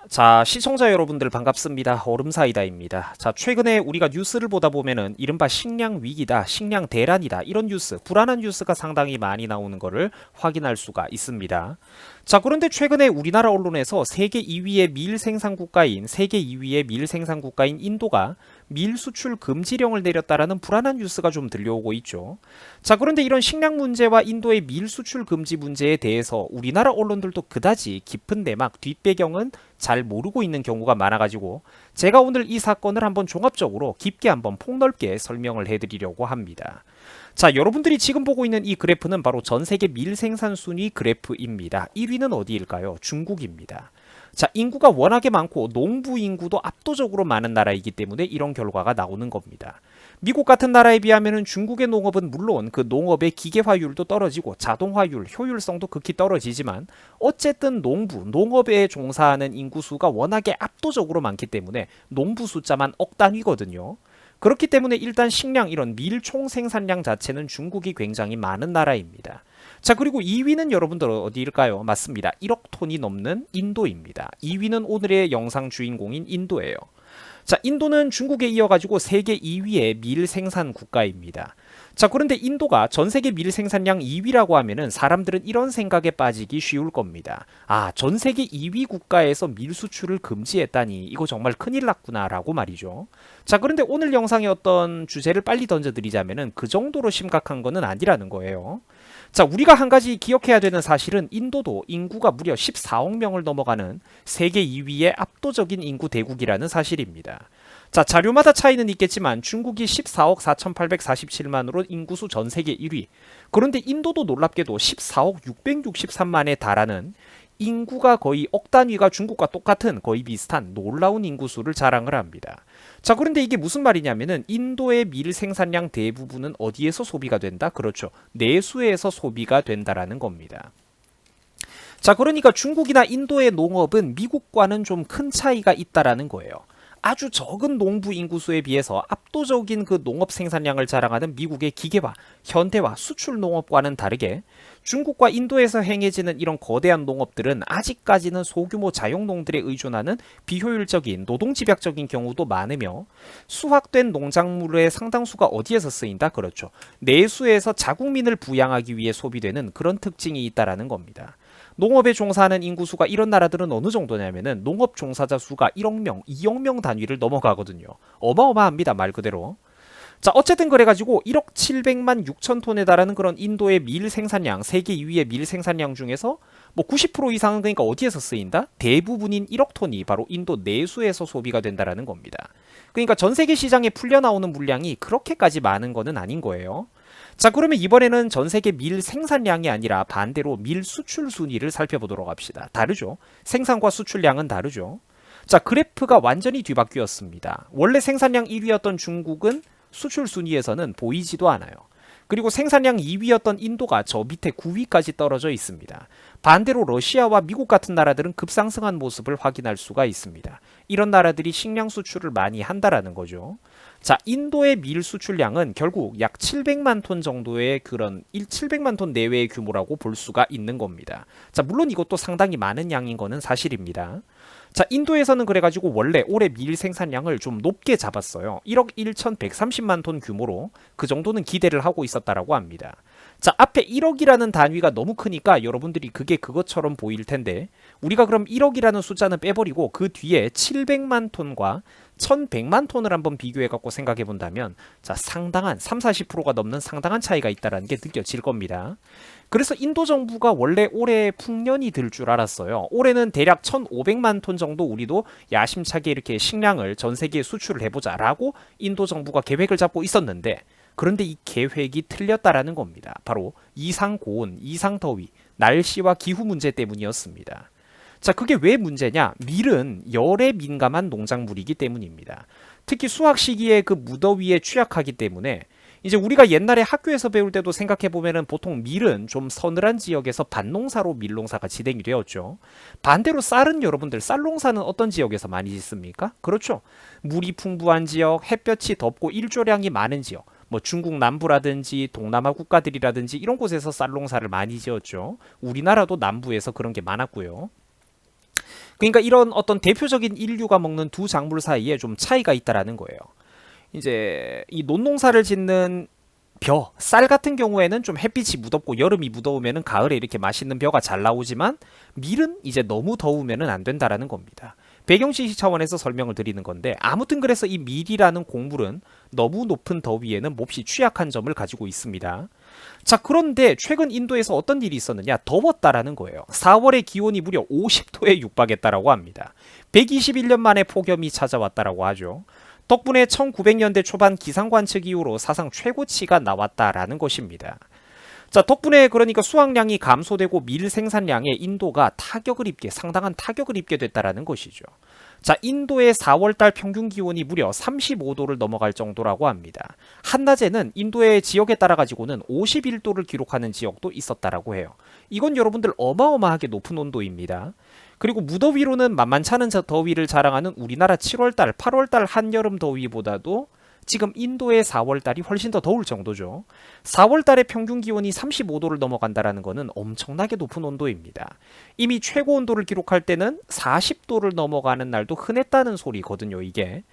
자, 시청자 여러분들 반갑습니다. 얼음사이다입니다. 자, 최근에 우리가 뉴스를 보다 보면은 이른바 식량 위기다, 식량 대란이다, 이런 뉴스, 불안한 뉴스가 상당히 많이 나오는 것을 확인할 수가 있습니다. 자, 그런데 최근에 우리나라 언론에서 세계 2위의 밀 생산 국가인 인도가 밀 수출 금지령을 내렸다라는 불안한 뉴스가 좀 들려오고 있죠. 자, 그런데 이런 식량 문제와 인도의 밀 수출 금지 문제에 대해서 우리나라 언론들도 그다지 깊은 내막, 뒷배경은 잘 모르고 있는 경우가 많아가지고 제가 오늘 이 사건을 한번 종합적으로 깊게 한번 폭넓게 설명을 해드리려고 합니다. 자, 여러분들이 지금 보고 있는 이 그래프는 바로 전 세계 밀 생산 순위 그래프입니다. 1위는 어디일까요? 중국입니다. 자, 인구가 워낙에 많고 농부 인구도 압도적으로 많은 나라이기 때문에 이런 결과가 나오는 겁니다. 미국 같은 나라에 비하면 중국의 농업은 물론 그 농업의 기계화율도 떨어지고 자동화율, 효율성도 극히 떨어지지만 어쨌든 농업에 종사하는 인구수가 워낙에 압도적으로 많기 때문에 농부 숫자만 억 단위거든요. 그렇기 때문에 일단 식량 이런 밀 총 생산량 자체는 중국이 굉장히 많은 나라입니다. 자, 그리고 2위는 여러분들 어디일까요? 맞습니다. 1억 톤이 넘는 인도입니다. 2위는 오늘의 영상 주인공인 인도예요. 자, 인도는 중국에 이어가지고 세계 2위의 밀 생산 국가입니다. 자, 그런데 인도가 전 세계 밀 생산량 2위라고 하면은 사람들은 이런 생각에 빠지기 쉬울 겁니다. 아, 전 세계 2위 국가에서 밀 수출을 금지했다니 이거 정말 큰일 났구나라고 말이죠. 자, 그런데 오늘 영상의 어떤 주제를 빨리 던져드리자면은 그 정도로 심각한 거는 아니라는 거예요. 자, 우리가 한 가지 기억해야 되는 사실은 인도도 인구가 무려 14억 명을 넘어가는 세계 2위의 압도적인 인구 대국이라는 사실입니다. 자, 자료마다 차이는 있겠지만 중국이 14억 4,847만으로 인구수 전 세계 1위. 그런데 인도도 놀랍게도 14억 663만에 달하는 인구가 거의 억 단위가 중국과 똑같은 거의 비슷한 놀라운 인구수를 자랑을 합니다. 자, 그런데 이게 무슨 말이냐면은 인도의 밀 생산량 대부분은 어디에서 소비가 된다? 그렇죠. 내수에서 소비가 된다라는 겁니다. 자, 그러니까 중국이나 인도의 농업은 미국과는 좀 큰 차이가 있다라는 거예요. 아주 적은 농부 인구수에 비해서 압도적인 그 농업 생산량을 자랑하는 미국의 기계화, 현대화, 수출 농업과는 다르게 중국과 인도에서 행해지는 이런 거대한 농업들은 아직까지는 소규모 자영농들에 의존하는 비효율적인 노동집약적인 경우도 많으며 수확된 농작물의 상당수가 어디에서 쓰인다? 그렇죠. 내수에서 자국민을 부양하기 위해 소비되는 그런 특징이 있다라는 겁니다. 농업에 종사하는 인구수가 이런 나라들은 어느 정도냐면은 농업 종사자 수가 1억 명, 2억 명 단위를 넘어가거든요. 어마어마합니다, 말 그대로. 자, 어쨌든 그래가지고 1억 700만 6천 톤에 달하는 그런 인도의 밀 생산량, 세계 2위의 밀 생산량 중에서 뭐 90% 이상은 그러니까 어디에서 쓰인다? 대부분인 1억 톤이 바로 인도 내수에서 소비가 된다라는 겁니다. 그러니까 전 세계 시장에 풀려 나오는 물량이 그렇게까지 많은 거는 아닌 거예요. 자, 그러면 이번에는 전 세계 밀 생산량이 아니라 반대로 밀 수출 순위를 살펴보도록 합시다. 다르죠? 생산과 수출량은 다르죠? 자, 그래프가 완전히 뒤바뀌었습니다. 원래 생산량 1위였던 중국은 수출 순위에서는 보이지도 않아요. 그리고 생산량 2위였던 인도가 저 밑에 9위까지 떨어져 있습니다. 반대로 러시아와 미국 같은 나라들은 급상승한 모습을 확인할 수가 있습니다. 이런 나라들이 식량 수출을 많이 한다라는 거죠. 자, 인도의 밀 수출량은 결국 약 700만 톤 정도의 그런 700만 톤 내외의 규모라고 볼 수가 있는 겁니다. 자, 물론 이것도 상당히 많은 양인 거는 사실입니다. 자, 인도에서는 그래가지고 원래 올해 밀 생산량을 좀 높게 잡았어요. 1억 1,130만 톤 규모로 그 정도는 기대를 하고 있었다라고 합니다. 자, 앞에 1억이라는 단위가 너무 크니까 여러분들이 그게 그것처럼 보일 텐데 우리가 그럼 1억이라는 숫자는 빼버리고 그 뒤에 700만 톤과 1100만 톤을 한번 비교해 갖고 생각해 본다면 자, 상당한 30-40%가 넘는 상당한 차이가 있다는 게 느껴질 겁니다. 그래서 인도 정부가 원래 올해 풍년이 들 줄 알았어요. 올해는 대략 1500만 톤 정도 우리도 야심차게 이렇게 식량을 전 세계에 수출을 해보자라고 인도 정부가 계획을 잡고 있었는데 그런데 이 계획이 틀렸다라는 겁니다. 바로 이상 고온, 이상 더위, 날씨와 기후 문제 때문이었습니다. 자, 그게 왜 문제냐? 밀은 열에 민감한 농작물이기 때문입니다. 특히 수확 시기에 그 무더위에 취약하기 때문에 이제 우리가 옛날에 학교에서 배울 때도 생각해 보면은 보통 밀은 좀 서늘한 지역에서 밭농사로 밀농사가 진행이 되었죠. 반대로 쌀은 여러분들 쌀농사는 어떤 지역에서 많이 짓습니까? 그렇죠. 물이 풍부한 지역, 햇볕이 덥고 일조량이 많은 지역. 뭐 중국 남부라든지 동남아 국가들이라든지 이런 곳에서 쌀농사를 많이 지었죠. 우리나라도 남부에서 그런 게 많았고요. 그러니까 이런 어떤 대표적인 인류가 먹는 두 작물 사이에 좀 차이가 있다라는 거예요. 이제 이 논농사를 짓는 벼, 쌀 같은 경우에는 좀 햇빛이 무덥고 여름이 무더우면은 가을에 이렇게 맛있는 벼가 잘 나오지만 밀은 이제 너무 더우면은 안 된다라는 겁니다. 배경지식 차원에서 설명을 드리는 건데 아무튼 그래서 이 밀이라는 곡물은 너무 높은 더위에는 몹시 취약한 점을 가지고 있습니다. 자, 그런데 최근 인도에서 어떤 일이 있었느냐? 더웠다라는 거예요. 4월에 기온이 무려 50도에 육박했다라고 합니다. 121년 만에 폭염이 찾아왔다라고 하죠. 덕분에 1900년대 초반 기상 관측 이후로 사상 최고치가 나왔다라는 것입니다. 자, 덕분에 그러니까 수확량이 감소되고 밀 생산량에 인도가 상당한 타격을 입게 됐다라는 것이죠. 자, 인도의 4월달 평균 기온이 무려 35도를 넘어갈 정도라고 합니다. 한낮에는 인도의 지역에 따라 가지고는 51도를 기록하는 지역도 있었다라고 해요. 이건 여러분들 어마어마하게 높은 온도입니다. 그리고 무더위로는 만만찮은 더위를 자랑하는 우리나라 7월달, 8월달 한여름 더위보다도 지금 인도의 4월달이 훨씬 더 더울 정도죠. 4월달의 평균 기온이 35도를 넘어간다는 것은 엄청나게 높은 온도입니다. 이미 최고 온도를 기록할 때는 40도를 넘어가는 날도 흔했다는 소리거든요, 이게.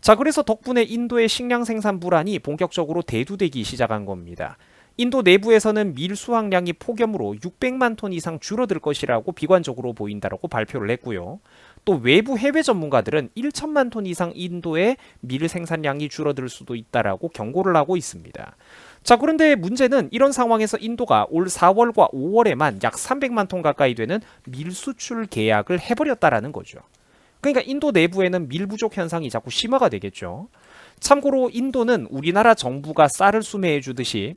자, 그래서 덕분에 인도의 식량 생산 불안이 본격적으로 대두되기 시작한 겁니다. 인도 내부에서는 밀 수확량이 폭염으로 600만 톤 이상 줄어들 것이라고 비관적으로 보인다라고 발표를 했고요. 또 외부 해외 전문가들은 1천만 톤 이상 인도의 밀 생산량이 줄어들 수도 있다라고 경고를 하고 있습니다. 자, 그런데 문제는 이런 상황에서 인도가 올 4월과 5월에만 약 300만 톤 가까이 되는 밀 수출 계약을 해버렸다라는 거죠. 그러니까 인도 내부에는 밀 부족 현상이 자꾸 심화가 되겠죠. 참고로 인도는 우리나라 정부가 쌀을 수매해 주듯이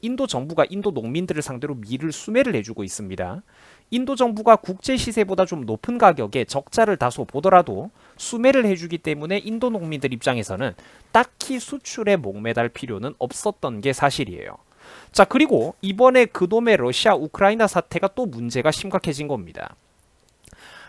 인도 정부가 인도 농민들을 상대로 밀을 수매를 해주고 있습니다. 인도 정부가 국제 시세보다 좀 높은 가격에 적자를 다소 보더라도 수매를 해주기 때문에 인도 농민들 입장에서는 딱히 수출에 목매달 필요는 없었던 게 사실이에요. 자, 그리고 이번에 그놈의 러시아 우크라이나 사태가 또 문제가 심각해진 겁니다.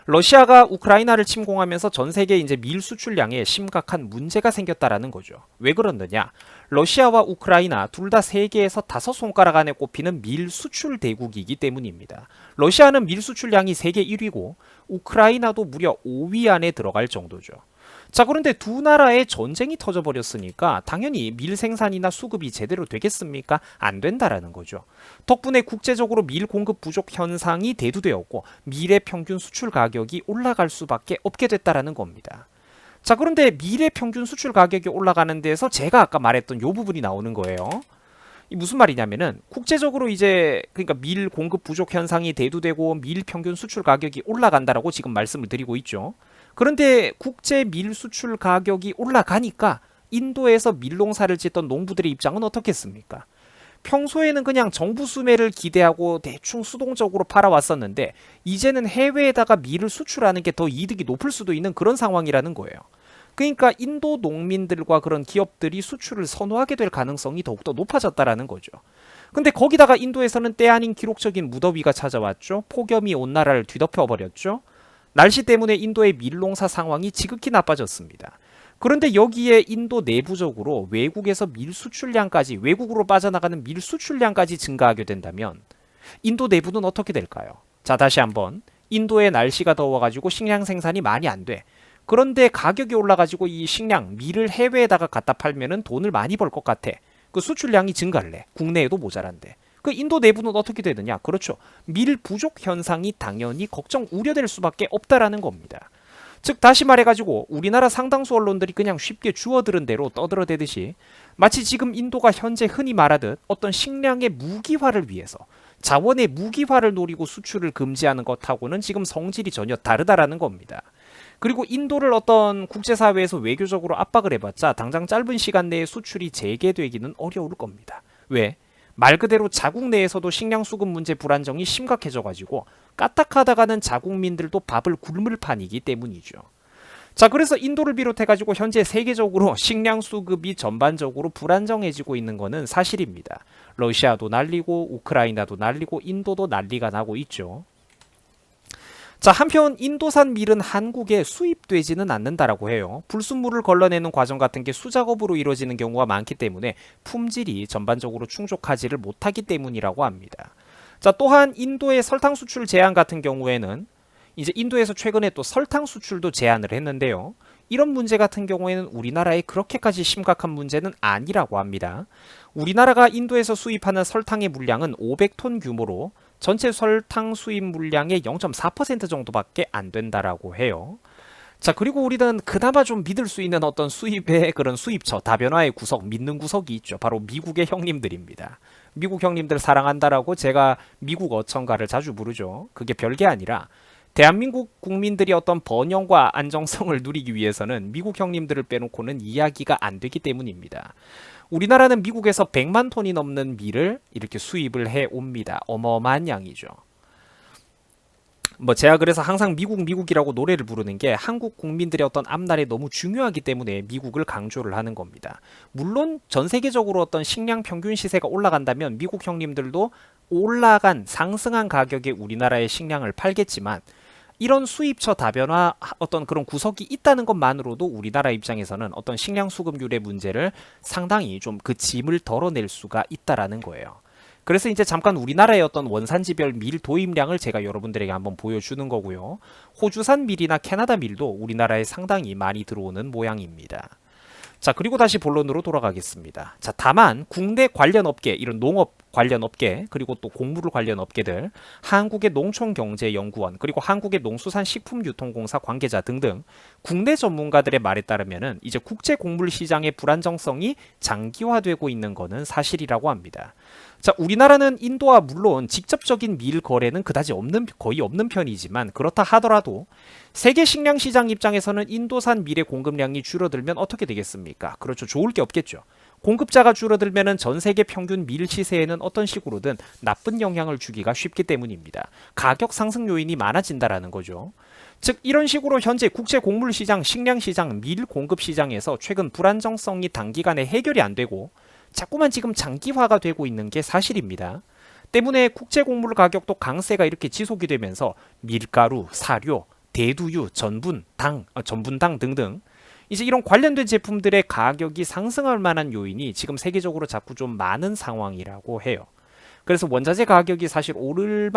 러시아가 우크라이나를 침공하면서 전 세계 이제 밀 수출량에 심각한 문제가 생겼다라는 거죠. 왜 그러느냐? 러시아와 우크라이나 둘 다 세계에서 5손가락 안에 꼽히는 밀 수출 대국이기 때문입니다. 러시아는 밀 수출량이 세계 1위고 우크라이나도 무려 5위 안에 들어갈 정도죠. 자, 그런데 두 나라의 전쟁이 터져버렸으니까 당연히 밀 생산이나 수급이 제대로 되겠습니까? 안 된다라는 거죠. 덕분에 국제적으로 밀 공급 부족 현상이 대두되었고 밀의 평균 수출 가격이 올라갈 수밖에 없게 됐다라는 겁니다. 자, 그런데 밀의 평균 수출 가격이 올라가는 데에서 제가 아까 말했던 요 부분이 나오는 거예요. 이 무슨 말이냐면은 국제적으로 이제 그러니까 밀 공급 부족 현상이 대두되고 밀 평균 수출 가격이 올라간다라고 지금 말씀을 드리고 있죠. 그런데 국제 밀 수출 가격이 올라가니까 인도에서 밀농사를 짓던 농부들의 입장은 어떻겠습니까? 평소에는 그냥 정부 수매를 기대하고 대충 수동적으로 팔아왔었는데 이제는 해외에다가 밀을 수출하는 게 더 이득이 높을 수도 있는 그런 상황이라는 거예요. 그러니까 인도 농민들과 그런 기업들이 수출을 선호하게 될 가능성이 더욱더 높아졌다라는 거죠. 근데 거기다가 인도에서는 때 아닌 기록적인 무더위가 찾아왔죠. 폭염이 온 나라를 뒤덮여버렸죠. 날씨 때문에 인도의 밀농사 상황이 지극히 나빠졌습니다. 그런데 여기에 인도 내부적으로 외국에서 밀 수출량까지, 외국으로 빠져나가는 밀 수출량까지 증가하게 된다면 인도 내부는 어떻게 될까요? 자, 다시 한번. 인도의 날씨가 더워가지고 식량 생산이 많이 안 돼. 그런데 가격이 올라가지고 이 식량, 밀을 해외에다가 갖다 팔면은 돈을 많이 벌 것 같아. 그 수출량이 증가를 해. 국내에도 모자란데. 그 인도 내부는 어떻게 되느냐? 그렇죠. 밀 부족 현상이 당연히 우려될 수밖에 없다라는 겁니다. 즉 다시 말해가지고 우리나라 상당수 언론들이 그냥 쉽게 주워들은 대로 떠들어대듯이 마치 지금 인도가 현재 흔히 말하듯 어떤 식량의 무기화를 위해서 자원의 무기화를 노리고 수출을 금지하는 것하고는 지금 성질이 전혀 다르다라는 겁니다. 그리고 인도를 어떤 국제사회에서 외교적으로 압박을 해봤자 당장 짧은 시간 내에 수출이 재개되기는 어려울 겁니다. 왜? 말 그대로 자국 내에서도 식량 수급 문제 불안정이 심각해져가지고 까딱하다가는 자국민들도 밥을 굶을 판이기 때문이죠. 자, 그래서 인도를 비롯해가지고 현재 세계적으로 식량 수급이 전반적으로 불안정해지고 있는 것은 사실입니다. 러시아도 난리고 우크라이나도 난리고 인도도 난리가 나고 있죠. 자, 한편 인도산 밀은 한국에 수입되지는 않는다라고 해요. 불순물을 걸러내는 과정 같은 게 수작업으로 이루어지는 경우가 많기 때문에 품질이 전반적으로 충족하지를 못하기 때문이라고 합니다. 자, 또한 인도의 설탕 수출 제한 같은 경우에는 이제 인도에서 최근에 또 설탕 수출도 제한을 했는데요. 이런 문제 같은 경우에는 우리나라에 그렇게까지 심각한 문제는 아니라고 합니다. 우리나라가 인도에서 수입하는 설탕의 물량은 500톤 규모로 전체 설탕 수입 물량의 0.4% 정도밖에 안 된다라고 해요. 자, 그리고 우리는 그나마 좀 믿을 수 있는 어떤 수입의 그런 수입처, 다변화의 구석, 믿는 구석이 있죠. 바로 미국의 형님들입니다. 미국 형님들 사랑한다라고 제가 미국 어천가를 자주 부르죠. 그게 별게 아니라 대한민국 국민들이 어떤 번영과 안정성을 누리기 위해서는 미국 형님들을 빼놓고는 이야기가 안 되기 때문입니다. 우리나라는 미국에서 100만 톤이 넘는 밀을 이렇게 수입을 해 옵니다. 어마어마한 양이죠. 뭐 제가 그래서 항상 미국이라고 노래를 부르는 게 한국 국민들의 어떤 앞날에 너무 중요하기 때문에 미국을 강조를 하는 겁니다. 물론 전 세계적으로 어떤 식량 평균 시세가 올라간다면 미국 형님들도 올라간 상승한 가격에 우리나라의 식량을 팔겠지만 이런 수입처 다변화 어떤 그런 구석이 있다는 것만으로도 우리나라 입장에서는 어떤 식량 수급률의 문제를 상당히 좀 그 짐을 덜어낼 수가 있다라는 거예요. 그래서 이제 잠깐 우리나라의 어떤 원산지별 밀 도입량을 제가 여러분들에게 한번 보여주는 거고요. 호주산 밀이나 캐나다 밀도 우리나라에 상당히 많이 들어오는 모양입니다. 자, 그리고 다시 본론으로 돌아가겠습니다. 자, 다만 국내 관련 업계, 이런 농업 관련 업계, 그리고 또 곡물 관련 업계들, 한국의 농촌경제연구원, 그리고 한국의 농수산식품유통공사 관계자 등등 국내 전문가들의 말에 따르면은 이제 국제 곡물 시장의 불안정성이 장기화되고 있는 것은 사실이라고 합니다. 자, 우리나라는 인도와 물론 직접적인 밀 거래는 그다지 거의 없는 편이지만 그렇다 하더라도 세계 식량 시장 입장에서는 인도산 밀의 공급량이 줄어들면 어떻게 되겠습니까? 그렇죠. 좋을 게 없겠죠. 공급자가 줄어들면은 전 세계 평균 밀 시세에는 어떤 식으로든 나쁜 영향을 주기가 쉽기 때문입니다. 가격 상승 요인이 많아진다라는 거죠. 즉 이런 식으로 현재 국제 곡물 시장, 식량 시장, 밀 공급 시장에서 최근 불안정성이 단기간에 해결이 안 되고 자꾸만 지금 장기화가 되고 있는 게 사실입니다. 때문에 국제 곡물 가격도 강세가 이렇게 지속이 되면서 밀가루, 사료, 대두유, 전분당 등등 이제 이런 관련된 제품들의 가격이 상승할 만한 요인이 지금 세계적으로 자꾸 좀 많은 상황이라고 해요. 그래서 원자재 가격이 사실 오를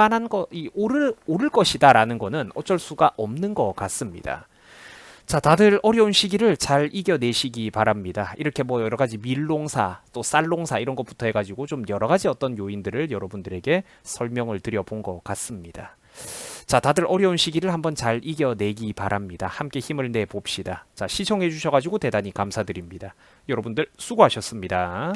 것이다라는 거는 어쩔 수가 없는 것 같습니다. 자, 다들 어려운 시기를 잘 이겨내시기 바랍니다. 이렇게 뭐 여러 가지 밀농사, 또 쌀농사 이런 것부터 해가지고 좀 여러 가지 어떤 요인들을 여러분들에게 설명을 드려본 것 같습니다. 자, 다들 어려운 시기를 한번 잘 이겨내기 바랍니다. 함께 힘을 내봅시다. 자, 시청해 주셔가지고 대단히 감사드립니다. 여러분들 수고하셨습니다.